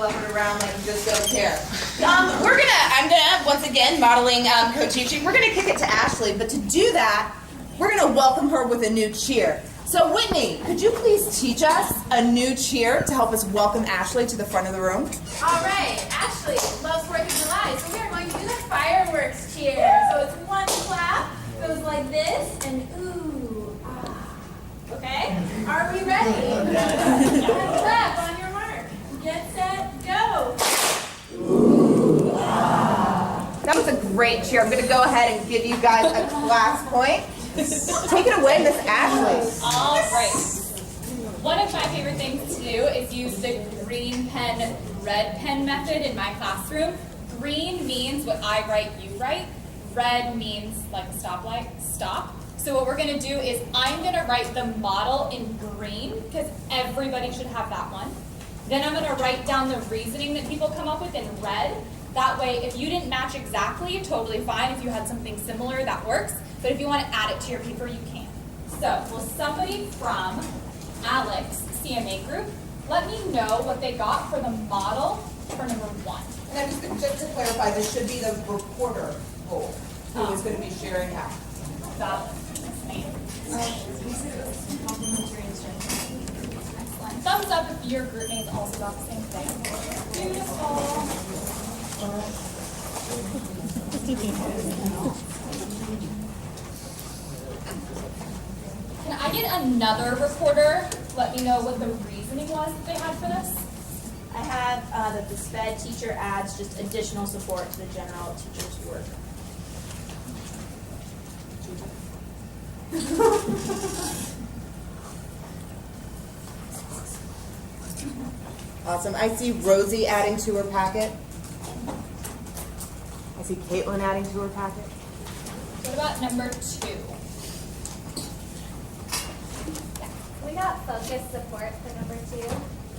up and around like you just don't care. I'm gonna, once again, modeling co-teaching, we're gonna kick it to Ashley, but to do that, we're gonna welcome her with a new cheer. So Whitney, could you please teach us a new cheer to help us welcome Ashley to the front of the room? All right, Ashley loves 4th of July, so we are going to do the fireworks cheer. So it's one clap, goes like this, and ooh, ah. Okay? Are we ready? One clap on your mark. Get set, go. Ooh, ah. That was a great cheer. I'm gonna go ahead and give you guys a class point. Take it away, Miss Ashley. All right. One of my favorite things to do is use the green pen, red pen method in my classroom. Green means what I write, you write. Red means like a stoplight, stop. So what we're going to do is I'm going to write the model in green because everybody should have that one. Then I'm going to write down the reasoning that people come up with in red. That way, if you didn't match exactly, totally fine. If you had something similar, that works. But if you want to add it to your paper, you can. So, will somebody from Alex CMA group let me know what they got for the model for number 1? And then just to clarify, this should be the reporter role who is going to be sharing that. Excellent. Thumbs up if your group mates also got the same thing. Beautiful. Can I get another reporter? Let me know what the reasoning was that they had for this. I have that the SPED teacher adds just additional support to the general teacher's work. Awesome. I see Rosie adding to her packet. I see Caitlin adding to her packet. What about number 2? We got focus support for number 2.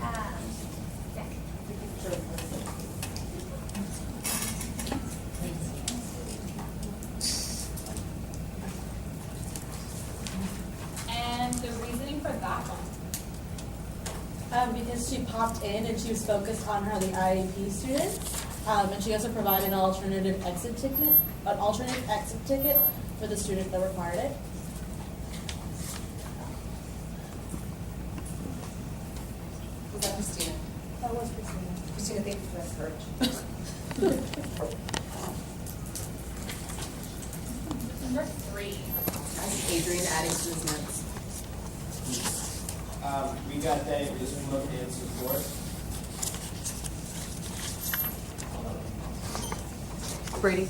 Yeah. And the reasoning for that one? Because she popped in and she was focused on the IEP students, and she also provided an alternate exit ticket for the student that required it. Was that Christina? That was Christina. Christina, thank you for that courage. Number 3. I see Adrian adding to his notes. We got that it was remote and support. Brady.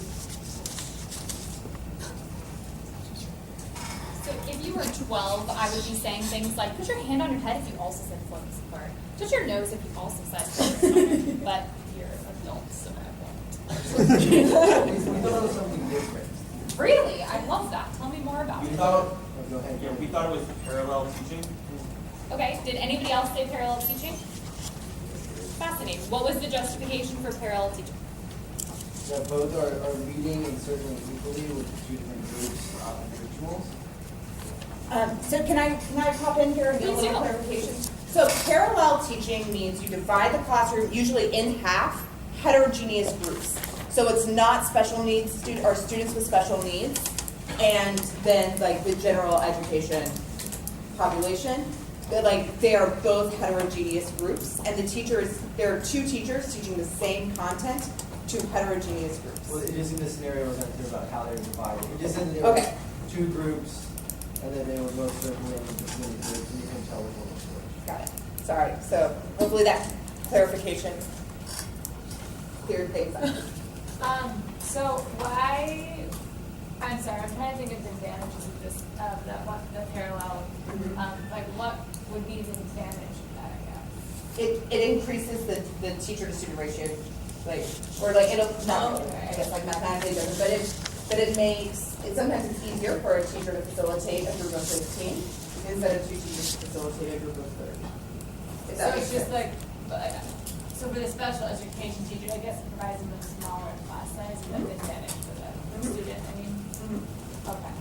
So if you were 12, I would be saying things like, put your hand on your head if you also said focus support. Touch your nose if you also said focus support. But you're adults, so I won't. We thought it was something different. Really? I love that. Tell me more about it. Oh, go ahead. Yeah, we thought it was parallel teaching. Okay, did anybody else say parallel teaching? Fascinating. What was the justification for parallel teaching? That both are reading and certainly equally with two different groups of individuals. So can I pop in here and get a little clarification? So parallel teaching means you divide the classroom usually in half, heterogeneous groups. So it's not special needs or students with special needs, and then like the general education population. They are both heterogeneous groups, and there are 2 teachers teaching the same content to heterogeneous groups. Well, it is in this scenario we're going to hear about how they're divided. It is in there were 2 groups, and then they were both circulating between the groups, and you can tell which one was which. Got it. Sorry. So hopefully that clarification cleared things up. So why? I'm sorry. I'm trying to think of the advantages of this, the parallel. Like, what would be the advantage of that? I guess It increases the teacher to student ratio, it'll not really, I guess mathematically doesn't, but it makes it sometimes it's easier for a teacher to facilitate a group of 15 instead of 2 teachers to facilitate a group of 30. so it's just sense. So for the special education teacher, I guess it provides them with a smaller class size, and that's an advantage for the student. I mean, okay.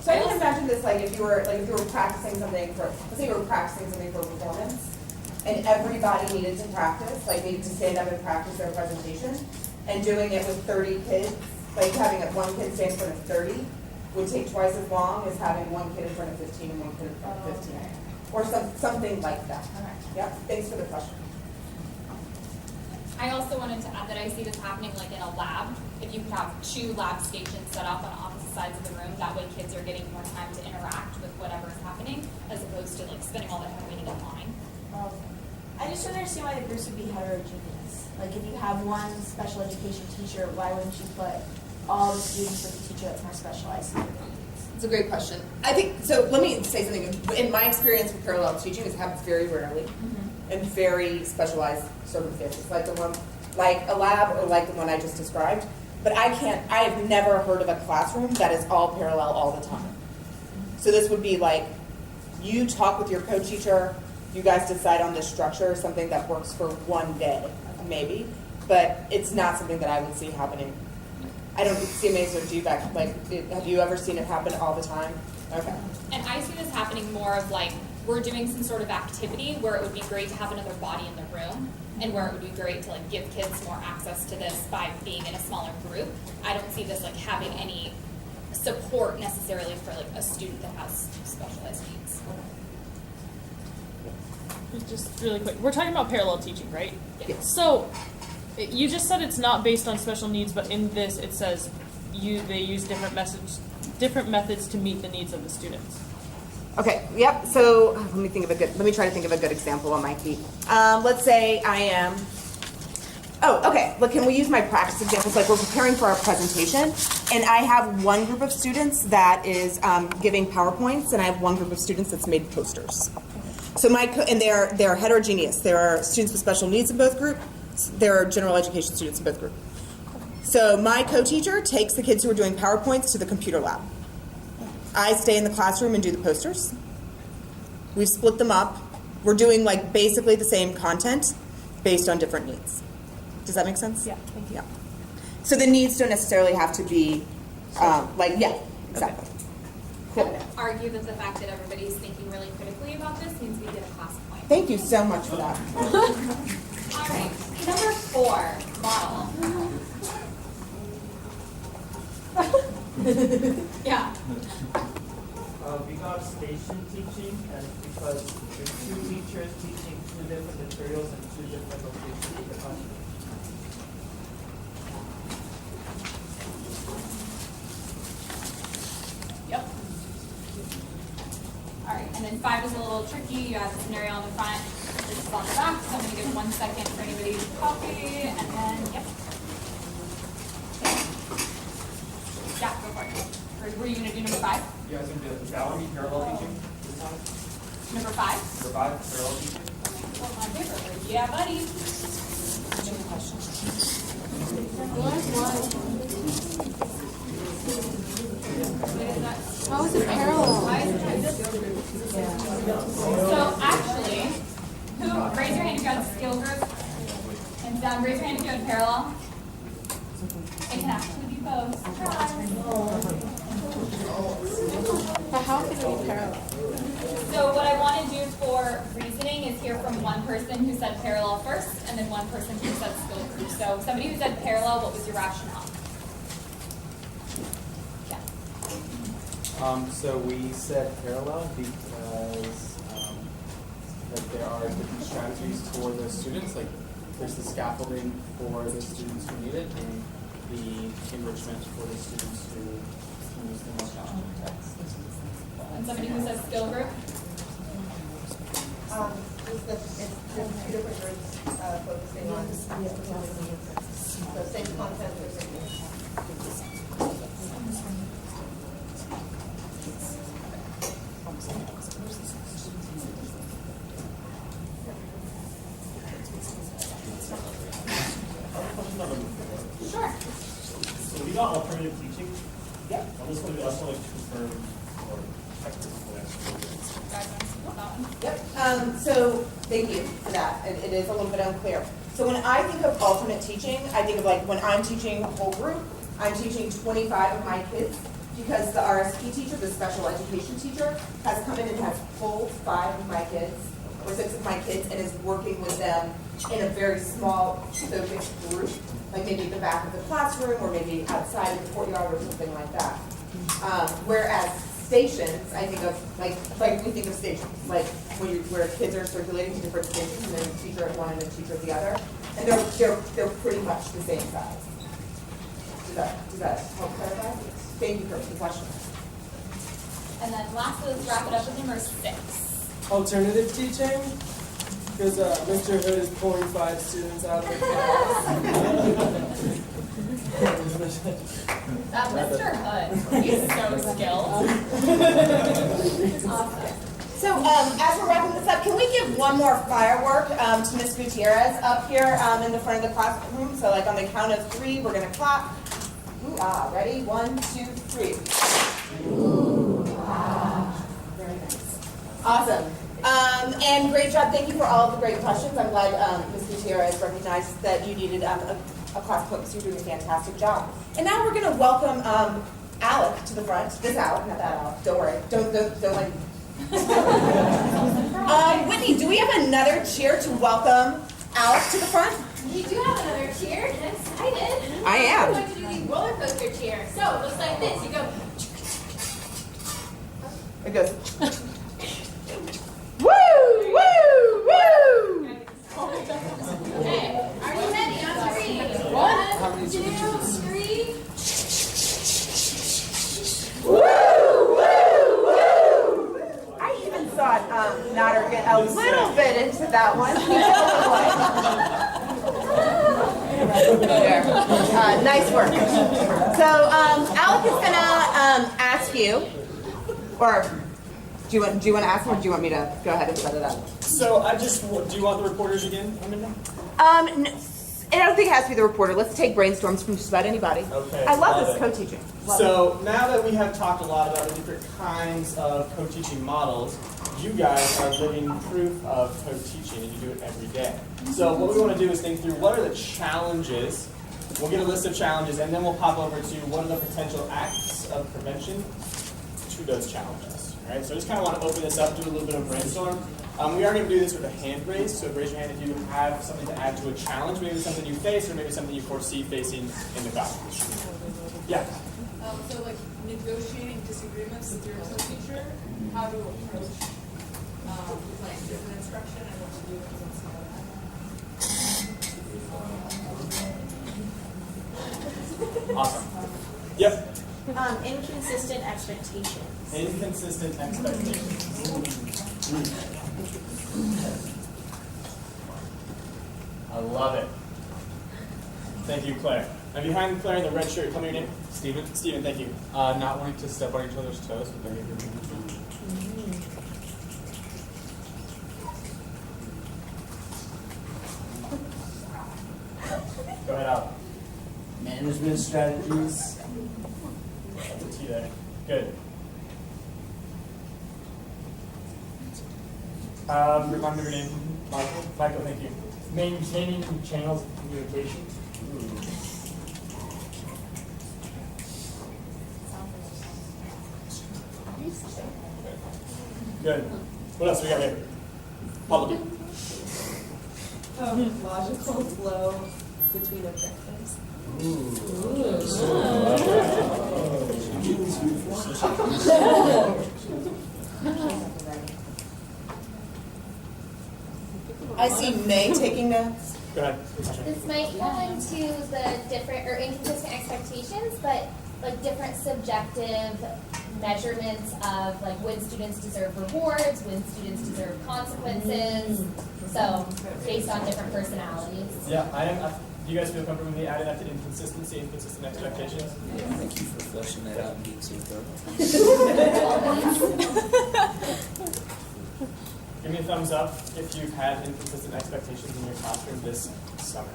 So I can imagine this if you were practicing something let's say you were practicing something for performance, and everybody needed to practice, like needed to stand up and practice their presentation, and doing it with 30 kids, like having one kid stand in front of 30 would take twice as long as having one kid in front of 15 and one kid in front of 15. Or something like that. Yep, thanks for the question. I also wanted to add that I see this happening like in a lab. If you could have 2 lab stations set up on opposite sides of the room, that way kids are getting more time to interact with whatever is happening, as opposed to like spending all that time waiting in line. I just don't understand why the groups would be heterogeneous. Like if you have one special education teacher, why wouldn't you put all the students with a teacher that's more specialized in their needs? It's a great question. I think, so let me say something. In my experience with parallel teaching, this happens very rarely in very specialized circumstances, like the one, like a lab or like the one I just described. But I have never heard of a classroom that is all parallel all the time. So this would be like, you talk with your co-teacher, you guys decide on this structure, something that works for one day, maybe. But it's not something that I would see happening. I don't see amazing or do you back, like, have you ever seen it happen all the time? Okay. And I see this happening more of like, we're doing some sort of activity where it would be great to have another body in the room, and where it would be great to like give kids more access to this by being in a smaller group. I don't see this like having any support necessarily for like a student that has specialized needs. Just really quick, we're talking about parallel teaching, right? Yes. So, you just said it's not based on special needs, but in this it says they use different methods to meet the needs of the students. Okay, yep, so let me try to think of a good example on my feet. Let's say I am, look, can we use my practice examples? Like we're preparing for our presentation, and I have one group of students that is giving PowerPoints, and I have one group of students that's made posters. So they're heterogeneous. There are students with special needs in both groups. There are general education students in both groups. So my co-teacher takes the kids who are doing PowerPoints to the computer lab. I stay in the classroom and do the posters. We've split them up. We're doing like basically the same content based on different needs. Does that make sense? Yeah, thank you. Yeah. So the needs don't necessarily have to be exactly. Cool. I would argue that the fact that everybody's thinking really critically about this means we get a class point. Thank you so much for that. All right, number 4, model. Yeah. We got station teaching, and because there's 2 teachers teaching 2 different materials and 2 different locations in the classroom. Yep. All right, and then 5 is a little tricky. You have a scenario on the front, this is on the back, so I'm gonna give 1 second for anybody to copy, and then, yep. Okay. Yeah, go for it. Or were you gonna do number 5? You guys gonna do it? That would be parallel teaching? Number 5? Number 5, parallel teaching? Well, my paper, yeah, buddy. How is it parallel? So actually, raise your hand if you have skill group, and Deb, raise your hand if you have parallel. It can actually be both. But how can it be parallel? So what I want to do for reasoning is hear from one person who said parallel first, and then one person who said skill group. So somebody who said parallel, what was your rationale? So we said parallel because like there are different strategies for the students. Like there's the scaffolding for the students who need it, and the enrichment for the students who use the most challenging texts. And somebody who says skill group? It's 2 different groups focusing on the same content or something. Sure. So we got alternative teaching. Yeah. On this one, we also like to confirm or check this Yep. So thank you for that. It is a little bit unclear. So when I think of alternate teaching, I think of like when I'm teaching a whole group, I'm teaching 25 of my kids because the RSP teacher, the special education teacher, has come in and has pulled 5 of my kids or 6 of my kids and is working with them in a very small focused group, like maybe at the back of the classroom or maybe outside of the courtyard or something like that. Whereas stations, I think of like we think of stations, like where kids are circulating to different stations and then a teacher at one and a teacher at the other, and they're pretty much the same size. Does that help clarify? Thank you for the question. And then lastly, let's wrap it up with number 6. Alternative teaching, because Mr. Hood is pulling 5 students out of the class. Mr. Hood, he's so skilled. Awesome. So as we're wrapping this up, can we give one more firework to Ms. Gutierrez up here in the front of the classroom? So like on the count of 3, we're going to clap. Ooh, ah, ready? 1, 2, 3. Ooh, ah. Very nice. Awesome. And great job. Thank you for all of the great questions. I'm glad Ms. Gutierrez recognized that you needed a class cook, so you're doing a fantastic job. And now we're going to welcome Alec to the front. This Alec, not that Alec. Don't worry. Don't like. Whitney, do we have another cheer to welcome Alec to the front? We do have another cheer. I'm excited. I am. We're going to do the roller coaster cheer. So it looks like this. You go. It goes. Woo! Woo! Woo! Okay. Are you ready? On 3. 1, 2, 3. Woo! Woo! Woo! I even saw Nader get a little bit into that one. There. Nice work. So Alec is gonna ask you, or do you want to ask him, or do you want me to go ahead and set it up? So do you want the reporters again, Arminda? I don't think it has to be the reporter. Let's take brainstorms from just about anybody. Okay. I love this co-teaching. So now that we have talked a lot about the different kinds of co-teaching models, you guys are living proof of co-teaching, and you do it every day. So what we want to do is think through what are the challenges. We'll get a list of challenges, and then we'll pop over to what are the potential acts of prevention to those challenges. All right. So I just kind of want to open this up, do a little bit of brainstorm. We are going to do this with a hand raise, so raise your hand if you have something to add to a challenge, maybe something you face, or maybe something you foresee facing in the classroom. Yeah. So like negotiating disagreements with your co-teacher, how to approach like different instruction and what to do with something like that. Awesome. Yep. Inconsistent expectations. Inconsistent expectations. I love it. Thank you, Claire. And behind Claire in the red shirt, tell me your name. Steven. Steven, thank you. Not wanting to step on each other's toes with behavior. Go ahead, Al. Management strategies. That's a T there. Good. Remind me your name. Michael. Michael, thank you. Maintaining channels of communication. Good. What else we got here? Paulo. Logical flow between objectives. I see May taking notes. Go ahead. This might go into the different or inconsistent expectations, but like different subjective measurements of like when students deserve rewards, when students deserve consequences. So based on different personalities. Yeah, I am. Do you guys feel comfortable with me adding that to inconsistency, inconsistent expectations? Thank you for fleshing that out being so thorough. Give me a thumbs up if you've had inconsistent expectations in your classroom this summer.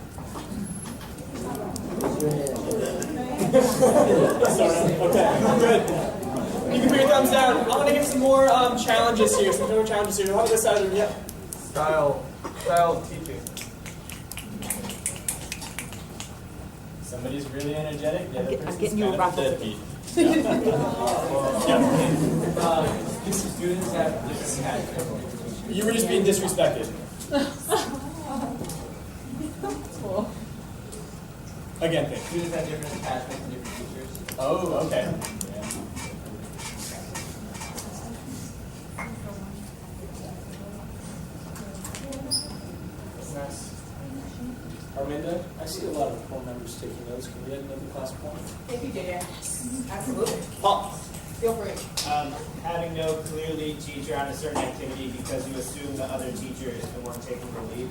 Okay, good. You can put your thumbs down. I want to get some more challenges here. Some more challenges here. How about this side of the room? Yep. Style of teaching. Somebody's really energetic. The other person's getting you kind of a ruffled. deadbeat. Yep. Students have different You were just being disrespected. Again, thanks. Students have different attachments to different teachers. Oh, okay. Nice. Arminda, I see a lot of poll members taking notes. Can we add another class point? Thank you, JJ. Absolutely. Paul. Feel free. Having no clear lead teacher on a certain activity because you assume the other teacher is the one taking the lead.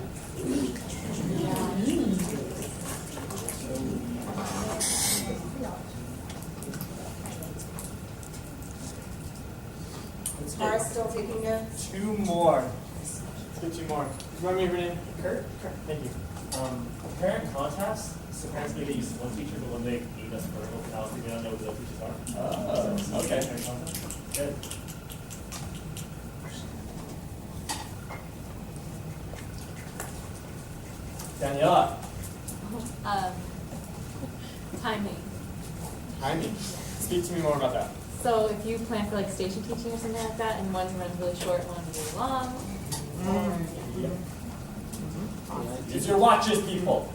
Mara's still taking notes? Two more. Let's do two more. Remind me of your name? Kurt? Thank you. Parent contacts. So parents maybe use one teacher, but when they need us for open house, they don't know who the teachers are. Oh, okay. Good. Daniela. Timing. Timing. Speak to me more about that. So if you plan for like station teaching or something like that, and one runs really short, one really long. Use your watches, people.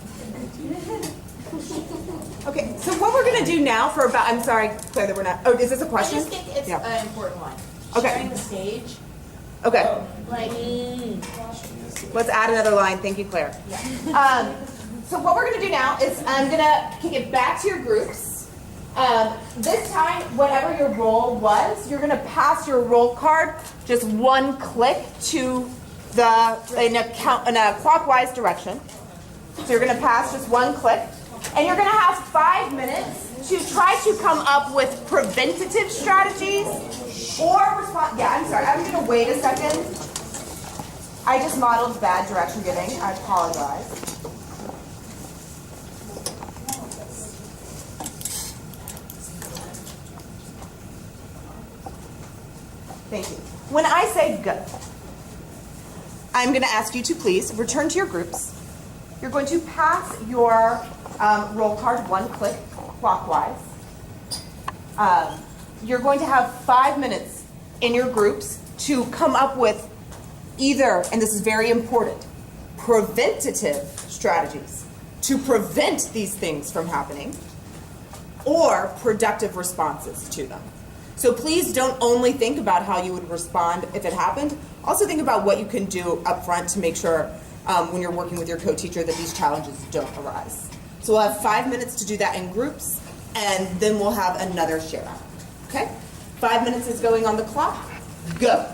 Okay, so what we're gonna do now for about, I'm sorry, Claire, that we're not, oh, is this a question? I just think it's Yeah. an important one. Okay. Sharing the stage, Okay, like, let's add another line, thank you, Claire. So what we're gonna do now is I'm gonna kick it back to your groups. This time, whatever your role was, you're gonna pass your roll card just one click to in a clockwise direction. So you're gonna pass just one click, and you're gonna have 5 minutes to try to come up with preventative strategies or respond. Yeah, I'm sorry, I'm gonna wait a second. I just modeled bad direction giving, I apologize. Thank you. When I say go, I'm going to ask you to please return to your groups. You're going to pass your roll card one click clockwise. You're going to have 5 minutes in your groups to come up with either, and this is very important, preventative strategies to prevent these things from happening, or productive responses to them. So please don't only think about how you would respond if it happened. Also think about what you can do up front to make sure when you're working with your co-teacher that these challenges don't arise. So we'll have 5 minutes to do that in groups, and then we'll have another share out. Okay? 5 minutes is going on the clock. Go.